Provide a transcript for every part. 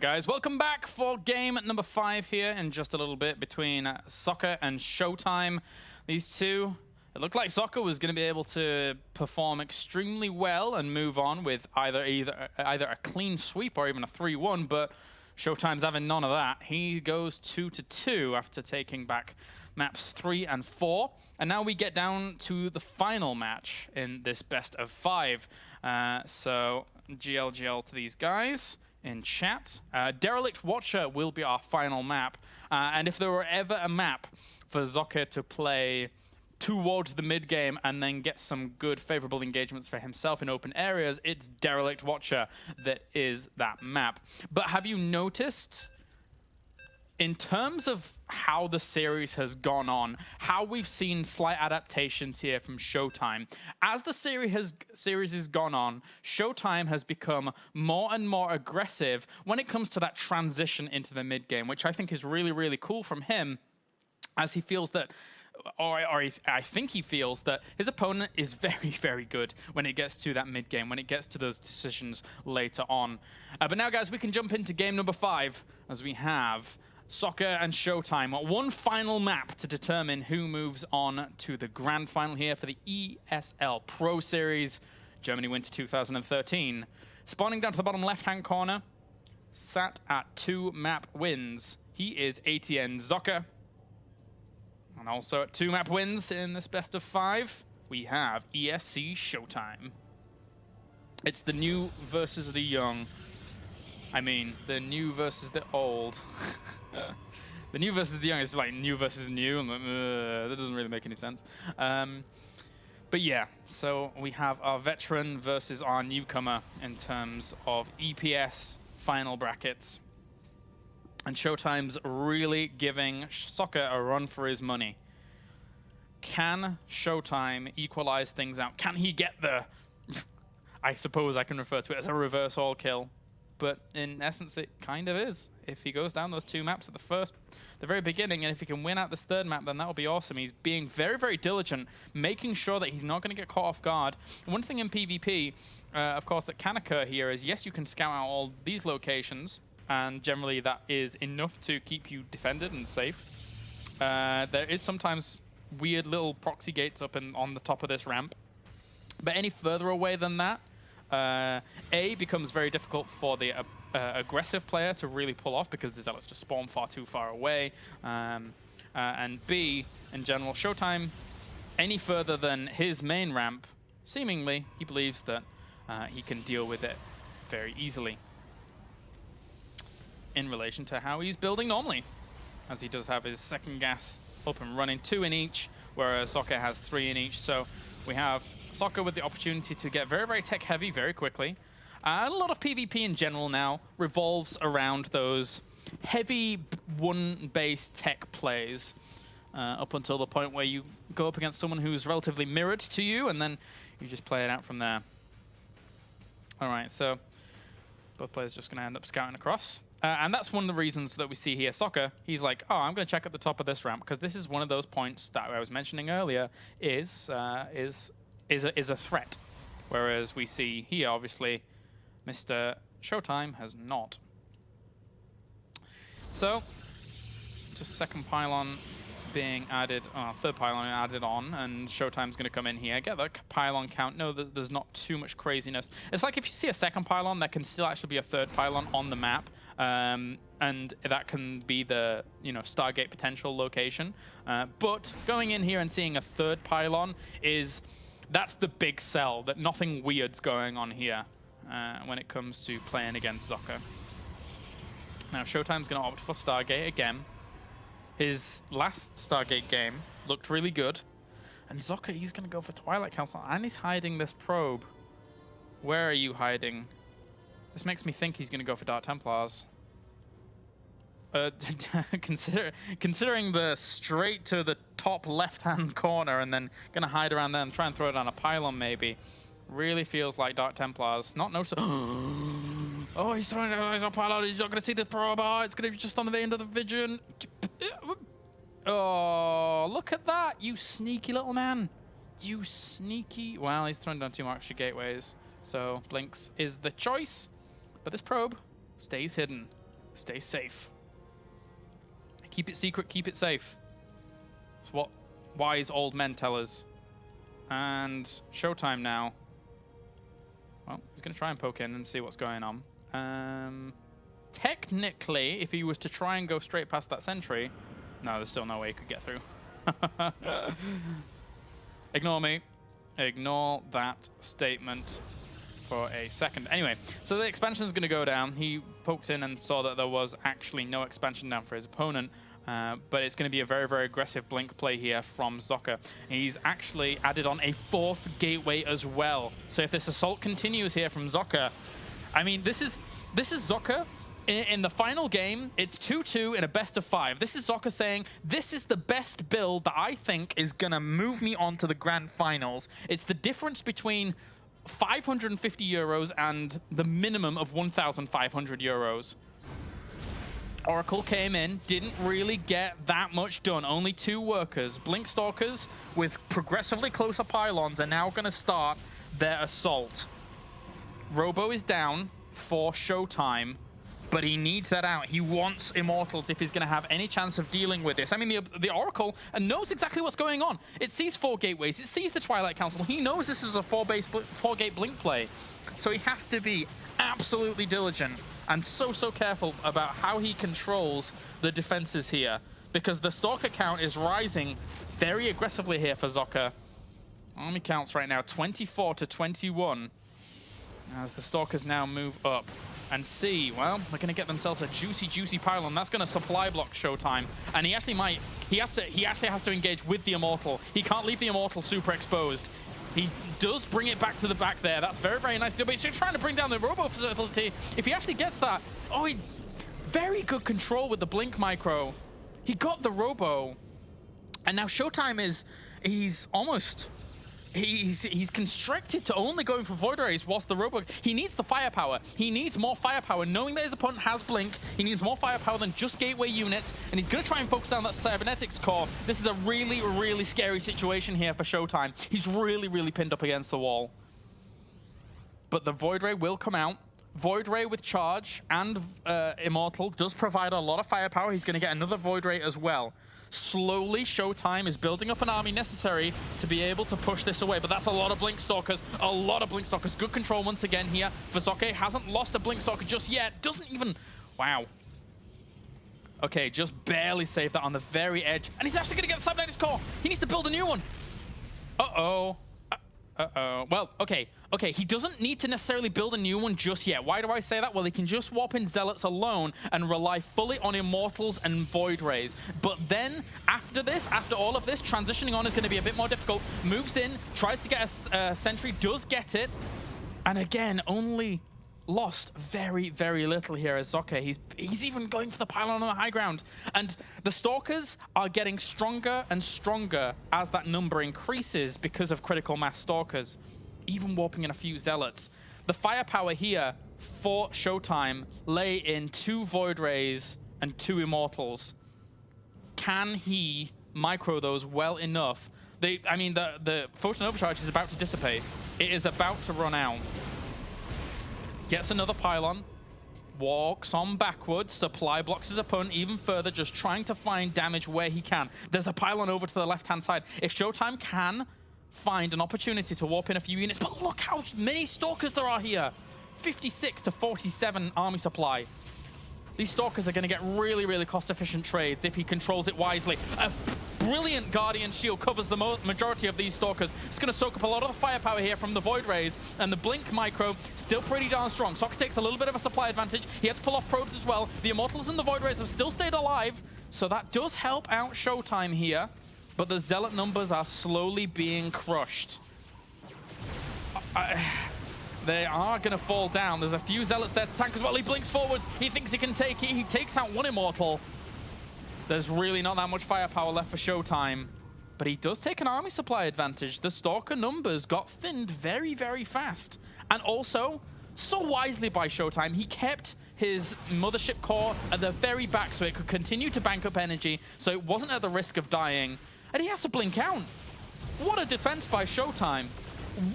Alright guys, welcome back for game number 5 here in just a little bit between Socke and ShoWTimE. These two, it looked like Socke was going to be able to perform extremely well and move on with either a clean sweep or even a 3-1, but ShoWTimE's having none of that. He goes 2-2 after taking back maps 3 and 4. And now we get down to the final match in this best of 5. So GLGL to these guys in chat. Derelict Watcher will be our final map. And if there were ever a map for Zucker to play towards the mid game and then get some good favorable engagements for himself in open areas, it's Derelict Watcher that is that map. But have you noticed, in terms of how the series has gone on, how we've seen slight adaptations here from ShoWTimE, as the series has gone on, ShoWTimE has become more and more aggressive when it comes to that transition into the mid game, which I think is really, really cool from him, as he feels that, I think he feels that his opponent is very, very good when it gets to that mid game, when it gets to those decisions later on. But now, guys, we can jump into game number 5, as we have Socke and ShoWTimE. One final map to determine who moves on to the grand final here for the ESL Pro Series, Germany Winter 2013. Spawning down to the bottom left-hand corner, sat at 2 map wins. He is ATN Zucker. And also at 2 map wins in this best of 5, we have ESC ShoWTimE. It's the new versus the young. I mean, the new versus the old. The new versus the young is like new versus new. That doesn't really make any sense. But yeah, so we have our veteran versus our newcomer in terms of EPS final brackets. And ShoWTimE's really giving Socke a run for his money. Can ShoWTimE equalize things out? Can he get the, I suppose I can refer to it as a reverse all kill, but in essence it kind of is. If he goes down those 2 maps at the very beginning, and if he can win out this 3rd map, then that will be awesome. He's being very, very diligent, making sure that he's not going to get caught off guard. And one thing in PvP, of course, that can occur here is, yes, you can scout out all these locations, and generally that is enough to keep you defended and safe. There is sometimes weird little proxy gates up on the top of this ramp. But any further away than that, A, becomes very difficult for the aggressive player to really pull off because the Zealots just spawn too far away. And B, in general, ShoWTimE, any further than his main ramp, seemingly, he believes that he can deal with it very easily in relation to how he's building normally, as he does have his second gas up and running, 2 in each, whereas Socke has 3 in each. So we have Socke with the opportunity to get very, very tech heavy very quickly. And a lot of PvP in general now revolves around those heavy one-based tech plays up until the point where you go up against someone who's relatively mirrored to you, and then you just play it out from there. All right, so both players just going to end up scouting across. And that's one of the reasons that we see here. Socke, he's like, oh, I'm going to check at the top of this ramp, because this is one of those points that I was mentioning earlier is a threat. Whereas we see here, obviously, Mr. ShoWTimE has not. So, just second pylon being added, 3rd pylon added on, and ShoWTimE's going to come in here, get the pylon count. No, there's not too much craziness. It's like if you see a 2nd pylon, there can still actually be a 3rd pylon on the map, and that can be the Stargate potential location. But going in here and seeing a 3rd pylon that's the big sell, that nothing weird's going on here when it comes to playing against Zucker. Now ShoWTimE's going to opt for Stargate again. His last Stargate game looked really good. And Zucker, he's going to go for Twilight Council. And he's hiding this probe. Where are you hiding? This makes me think he's going to go for Dark Templars. Considering the straight to the top left-hand corner and then going to hide around there and try and throw it on a pylon maybe. Really feels like Dark Templars. Not no. Oh, he's throwing it on a pylon. He's not going to see the probe. Oh, it's going to be just on the end of the vision. Oh, look at that. You sneaky little man. You sneaky. Well, he's thrown down 2 more extra gateways. So Blinks is the choice. But this probe stays hidden. Stay safe. Keep it secret, keep it safe. That's what wise old men tell us. And ShoWTimE now. Well, he's going to try and poke in and see what's going on. Technically, if he was to try and go straight past that sentry... No, there's still no way he could get through. Ignore me. Ignore that statement for a second. Anyway, so the expansion is going to go down. He poked in and saw that there was actually no expansion down for his opponent. But it's going to be a very, very aggressive blink play here from Zucker. He's actually added on a 4th gateway as well. So if this assault continues here from Zucker, I mean, this is Zucker. In the final game, it's 2-2 in a best of 5. This is Zucker saying, this is the best build that I think is going to move me on to the grand finals. It's the difference between 550 euros and the minimum of 1,500 euros. Oracle came in, didn't really get that much done. Only 2 workers. Blink Stalkers with progressively closer pylons are now going to start their assault. Robo is down for ShoWTimE, but he needs that out. He wants Immortals if he's going to have any chance of dealing with this. I mean, the Oracle knows exactly what's going on. It sees 4 gateways. It sees the Twilight Council. He knows this is a 4-gate blink play. So he has to be absolutely diligent and so careful about how he controls the defenses here, because the Stalker count is rising very aggressively here for Zucker. Army counts right now 24 to 21 as the Stalkers now move up. And see, well, they're going to get themselves a juicy pylon. That's going to supply block ShoWTimE. And he actually he actually has to engage with the Immortal. He can't leave the Immortal super exposed. He does bring it back to the back there. That's very, very nice. But he's trying to bring down the Robo facility. If he actually gets that, oh, very good control with the Blink Micro. He got the Robo. And now ShoWTimE he's constricted to only going for Void Rays whilst the Robo... He needs the firepower. He needs more firepower. Knowing that his opponent has Blink, he needs more firepower than just gateway units, and he's going to try and focus down that Cybernetics core. This is a really, really scary situation here for ShoWTimE. He's really, really pinned up against the wall. But the Void Ray will come out. Void Ray with charge and Immortal does provide a lot of firepower. He's going to get another Void Ray as well. Slowly, ShoWTimE is building up an army necessary to be able to push this away. But that's a lot of Blink Stalkers. A lot of Blink Stalkers. Good control once again here for Socke. Hasn't lost a Blink Stalker just yet. Doesn't even... Wow. Okay, just barely saved that on the very edge. And he's actually going to get the Cybernetics core. He needs to build a new one. Uh-oh. Well, okay, he doesn't need to necessarily build a new one just yet. Why do I say that? Well, he can just swap in Zealots alone and rely fully on Immortals and Void Rays. But then, after all of this, transitioning on is going to be a bit more difficult. Moves in, tries to get a Sentry, does get it. And again, only lost very, very little here as Socke. He's even going for the pylon on the high ground. And the Stalkers are getting stronger and stronger as that number increases because of critical mass Stalkers, even warping in a few Zealots. The firepower here for ShoWTimE lay in 2 Void Rays and 2 Immortals. Can he micro those well enough? I mean, the Photon Overcharge is about to dissipate. It is about to run out. Gets another pylon, walks on backwards, supply blocks his opponent even further, just trying to find damage where he can. There's a pylon over to the left-hand side. If ShoWTimE can find an opportunity to warp in a few units, but look how many Stalkers there are here. 56 to 47 army supply. These Stalkers are going to get really, really cost-efficient trades if he controls it wisely. A brilliant Guardian Shield covers the majority of these Stalkers. It's going to soak up a lot of the firepower here from the Void Rays, and the Blink Micro still pretty darn strong. Socke takes a little bit of a supply advantage. He had to pull off probes as well. The Immortals and the Void Rays have still stayed alive, so that does help out ShoWTimE here, but the Zealot numbers are slowly being crushed. They are going to fall down. There's a few Zealots there to tank as well. He blinks forwards. He thinks he can take it. He takes out one Immortal. There's really not that much firepower left for ShoWTimE, but he does take an army supply advantage. The Stalker numbers got thinned very, very fast. And also, so wisely by ShoWTimE, he kept his Mothership core at the very back so it could continue to bank up energy, so it wasn't at the risk of dying. And he has to blink out. What a defense by ShoWTimE.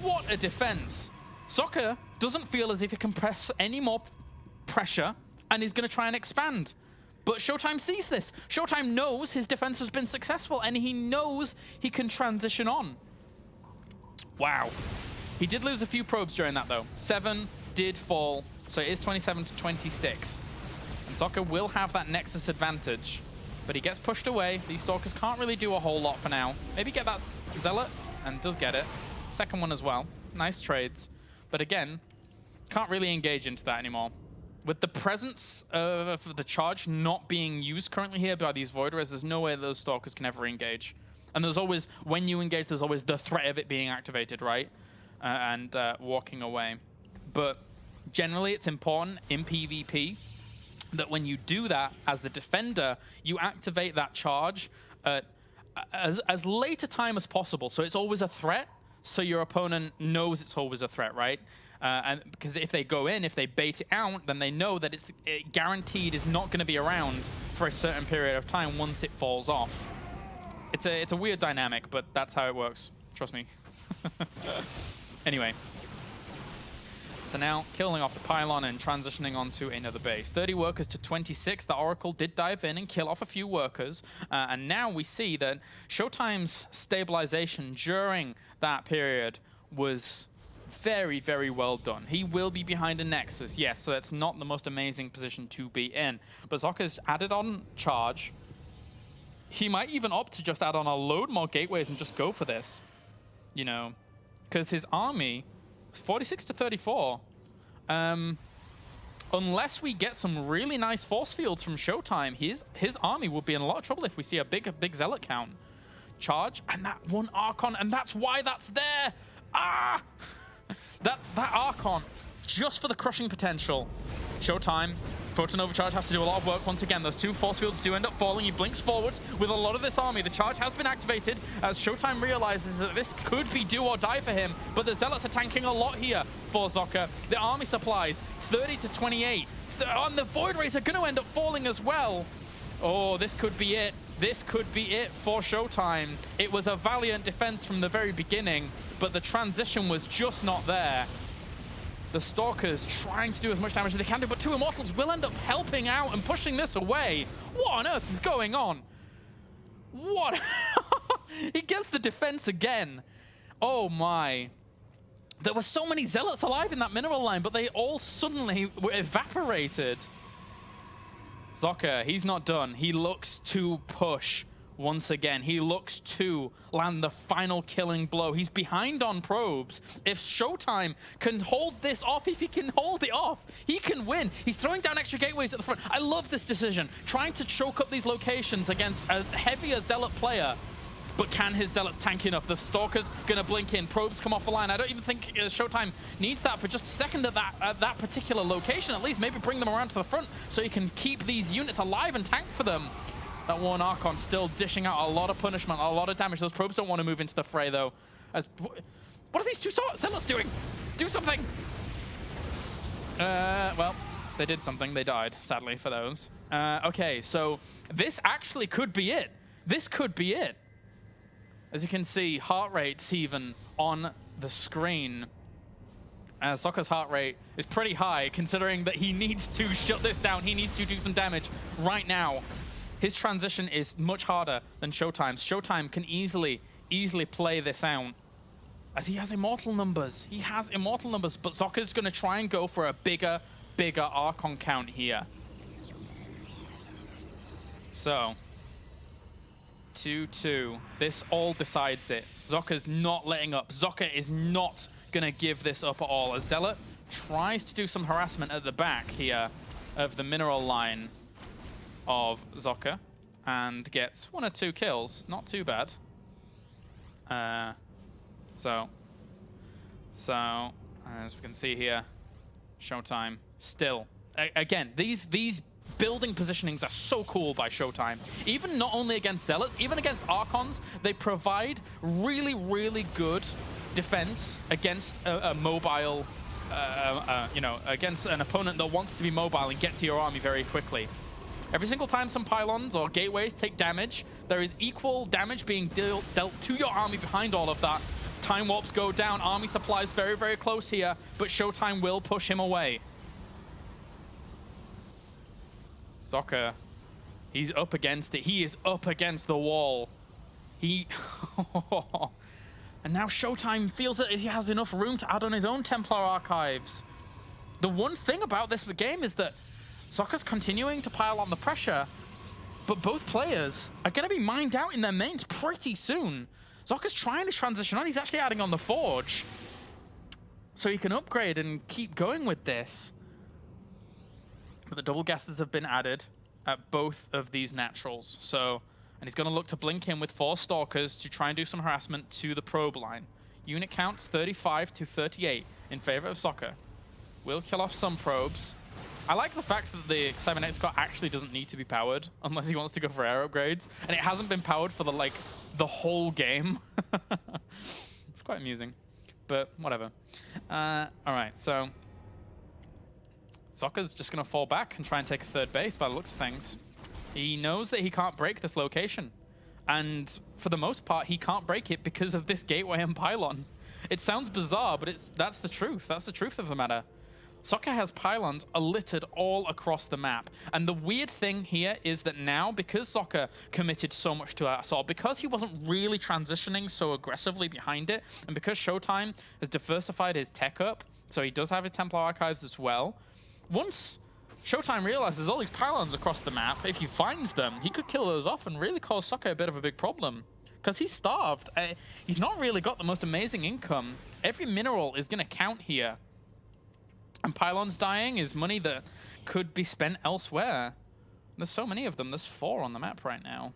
What a defense. Socke doesn't feel as if he can press any more pressure, and he's going to try and expand. But ShoWTimE sees this. ShoWTimE knows his defense has been successful, and he knows he can transition on. Wow. He did lose a few probes during that, though. 7 did fall, so it is 27 to 26. And Socke will have that Nexus advantage, but he gets pushed away. These Stalkers can't really do a whole lot for now. Maybe get that Zealot, and does get it. Second one as well. Nice trades. But again, can't really engage into that anymore. With the presence of the charge not being used currently here by these Void Rays, there's no way those Stalkers can ever engage. And there's always, when you engage, there's always the threat of it being activated, right? And walking away. But generally, it's important in PvP that when you do that as the defender, you activate that charge as late a time as possible. So it's always a threat, so your opponent knows it's always a threat, right? And because if they go in, if they bait it out, then they know that it's guaranteed is not going to be around for a certain period of time once it falls off. It's a weird dynamic, but that's how it works. Trust me. Anyway. So now, killing off the pylon and transitioning onto another base. 30 workers to 26. The Oracle did dive in and kill off a few workers. And now we see that ShoWTimE's stabilization during that period was very, very well done. He will be behind a Nexus, yes, so that's not the most amazing position to be in. But Zocker's added on charge. He might even opt to just add on a load more gateways and just go for this. You know, because his army is 46 to 34. Unless we get some really nice force fields from ShoWTimE, his army will be in a lot of trouble if we see a big Zealot count. Charge, and that one Archon, and that's why that's there. Ah! That Archon, just for the crushing potential. ShoWTimE, Photon Overcharge has to do a lot of work once again. Those two force fields do end up falling. He blinks forward with a lot of this army. The charge has been activated as ShoWTimE realizes that this could be do or die for him, but the Zealots are tanking a lot here for Zocke. The army supplies, 30 to 28. And the Void Rays are going to end up falling as well. Oh, this could be it. This could be it for ShoWTimE. It was a valiant defense from the very beginning, but the transition was just not there. The Stalkers trying to do as much damage as they can do, but two Immortals will end up helping out and pushing this away. What on earth is going on? What? He gets the defense again. Oh my. There were so many Zealots alive in that mineral line, but they all suddenly were evaporated. Zocke, he's not done. He looks to push once again. He looks to land the final killing blow. He's behind on probes. If ShoWTimE can hold this off, if he can hold it off, he can win. He's throwing down extra gateways at the front. I love this decision. Trying to choke up these locations against a heavier Zealot player. But can his Zealots tank enough? The Stalker's going to blink in. Probes come off the line. I don't even think ShoWTimE needs that for just a second at that particular location. At least maybe bring them around to the front so he can keep these units alive and tank for them. That one Archon still dishing out a lot of punishment, a lot of damage. Those probes don't want to move into the fray, though. What are these two Zealots doing? Do something! Well, they did something. They died, sadly, for those. Okay, so this actually could be it. This could be it. As you can see, heart rates even on the screen. Socke's heart rate is pretty high, considering that he needs to shut this down. He needs to do some damage right now. His transition is much harder than ShoWTimE's. ShoWTimE can easily play this out, as he has immortal numbers. He has immortal numbers, but Zocke's going to try and go for a bigger Archon count here. So, 2-2. This all decides it. Zocke's not letting up. Zocke is not going to give this up at all. As Zealot tries to do some harassment at the back here of the mineral line of Zocke and gets 1 or 2 kills. Not too bad. So as we can see here, ShoWTimE still. Again, these building positionings are so cool by ShoWTimE. Even not only against Zealots, even against Archons, they provide really, really good defense against a mobile, you know, against an opponent that wants to be mobile and get to your army very quickly. Every single time some pylons or gateways take damage, there is equal damage being dealt to your army behind all of that. Time warps go down, army supplies very, very close here, but ShoWTimE will push him away. Socke, he's up against it. He is up against the wall. He... And now ShoWTimE feels that he has enough room to add on his own Templar archives. The one thing about this game is that Socke's continuing to pile on the pressure, but both players are going to be mined out in their mains pretty soon. Zocker's trying to transition on. He's actually adding on the Forge, so he can upgrade and keep going with this. But the double gases have been added at both of these naturals. So, and he's going to look to blink in with 4 Stalkers to try and do some harassment to the probe line. Unit counts 35 to 38 in favor of Socke. Will kill off some probes. I like the fact that the cybernetics car actually doesn't need to be powered unless he wants to go for air upgrades, and it hasn't been powered for the whole game. It's quite amusing, but whatever. All right, so Socke's just gonna fall back and try and take a 3rd base by the looks of things. He knows that he can't break this location, and for the most part, he can't break it because of this gateway and pylon. It sounds bizarre, but that's the truth. That's the truth of the matter. Socke has pylons littered all across the map. And the weird thing here is that now, because Socke committed so much to our assault, because he wasn't really transitioning so aggressively behind it, and because ShoWTimE has diversified his tech up, so he does have his Templar archives as well, once ShoWTimE realizes all these pylons across the map, if he finds them, he could kill those off and really cause Socke a bit of a big problem. Because he's starved. He's not really got the most amazing income. Every mineral is going to count here. And pylons dying is money that could be spent elsewhere. There's so many of them. There's 4 on the map right now.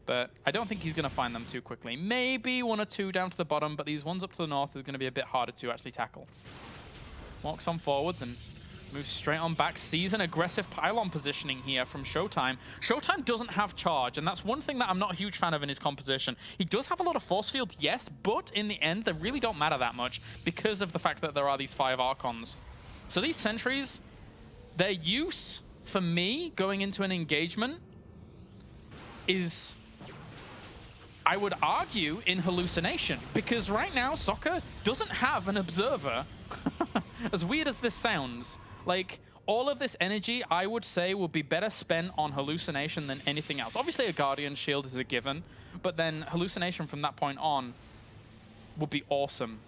But I don't think he's going to find them too quickly. Maybe 1 or 2 down to the bottom, but these ones up to the north are going to be a bit harder to actually tackle. Walks on forwards and moves straight on back. Sees an aggressive pylon positioning here from ShoWTimE. ShoWTimE doesn't have charge, and that's one thing that I'm not a huge fan of in his composition. He does have a lot of force fields, yes, but in the end, they really don't matter that much because of the fact that there are these 5 Archons. So these sentries, their use for me going into an engagement is, I would argue, in hallucination. Because right now, Socke doesn't have an observer. As weird as this sounds, like, all of this energy, I would say, would be better spent on hallucination than anything else. Obviously, a Guardian Shield is a given, but then hallucination from that point on would be awesome.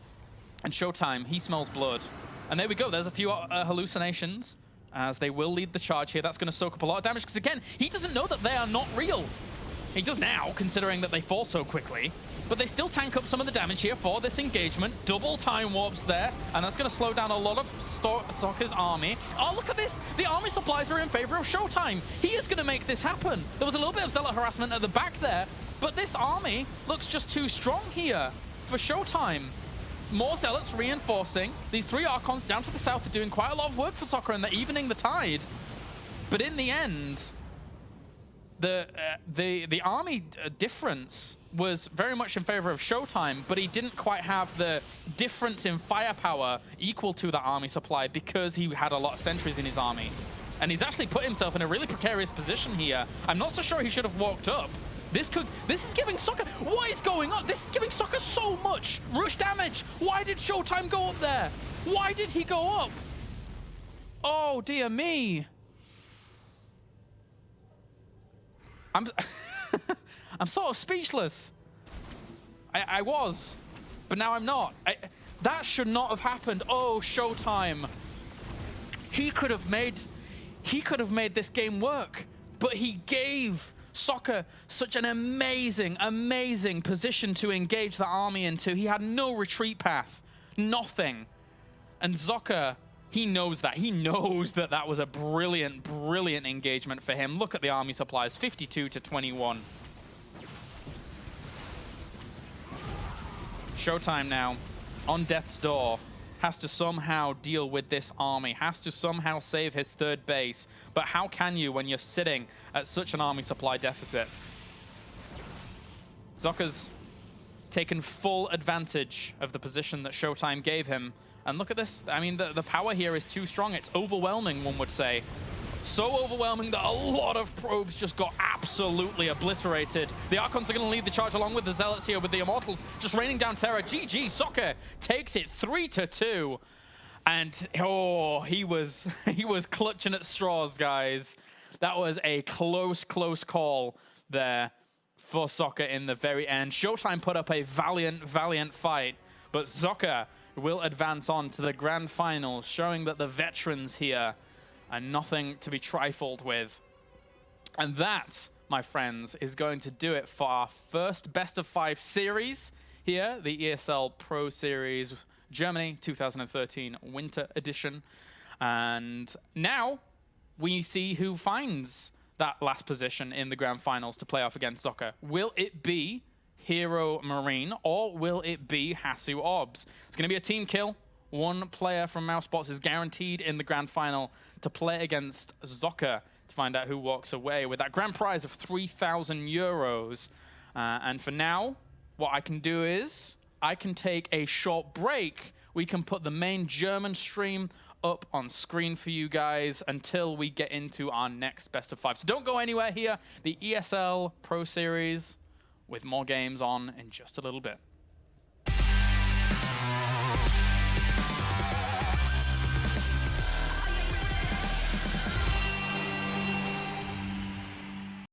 And ShoWTimE, he smells blood. And there we go. There's a few hallucinations, as they will lead the charge here. That's going to soak up a lot of damage, because, again, he doesn't know that they are not real. He does now, considering that they fall so quickly. But they still tank up some of the damage here for this engagement. Double time warps there, and that's going to slow down a lot of Socke's army. Oh, look at this. The army supplies are in favor of ShoWTimE. He is going to make this happen. There was a little bit of Zealot harassment at the back there, but this army looks just too strong here for ShoWTimE. More Zealots reinforcing. These 3 Archons down to the south are doing quite a lot of work for Socke, and they're evening the tide. But in the end, the army difference was very much in favor of ShoWTimE, but he didn't quite have the difference in firepower equal to the army supply because he had a lot of sentries in his army. And he's actually put himself in a really precarious position here. I'm not so sure he should have walked up. This is giving Socke, what is going on? This is giving Socke so much rush damage. Why did ShoWTimE go up there? Why did he go up? Oh, dear me. I'm sort of speechless. I was, but now I'm not. That should not have happened. Oh, ShoWTimE. He could have made this game work, but he gave Socke such an amazing, amazing position to engage the army into. He had no retreat path, nothing. And Zucker, he knows that. He knows that that was a brilliant, brilliant engagement for him. Look at the army supplies, 52 to 21. ShoWTimE now, on death's door, has to somehow deal with this army, has to somehow save his 3rd base. But how can you when you're sitting at such an army supply deficit? Zucker's taken full advantage of the position that ShoWTimE gave him. And look at this. I mean, the power here is too strong. It's overwhelming, one would say. So overwhelming that a lot of probes just got absolutely obliterated. The Archons are going to lead the charge along with the Zealots here, with the Immortals just raining down terror. GG, Socke takes it 3-2. And, oh, he was clutching at straws, guys. That was a close call there for Socke in the very end. ShoWTimE put up a valiant fight, but Zucker will advance on to the grand finals, showing that the veterans here are nothing to be trifled with. And that, my friends, is going to do it for our first best of 5 series here, the ESL Pro Series Germany 2013 Winter Edition. And now we see who finds that last position in the grand finals to play off against Zucker. Will it be Hero Marine or will it be Hasu Orbs? It's going to be a team kill. One player from Mousebots is guaranteed in the grand final to play against Zucker to find out who walks away with that grand prize of 3,000 euros. And for now, what I can do is I can take a short break. We can put the main German stream up on screen for you guys until we get into our next best of 5. So don't go anywhere here. The ESL Pro Series with more games on in just a little bit.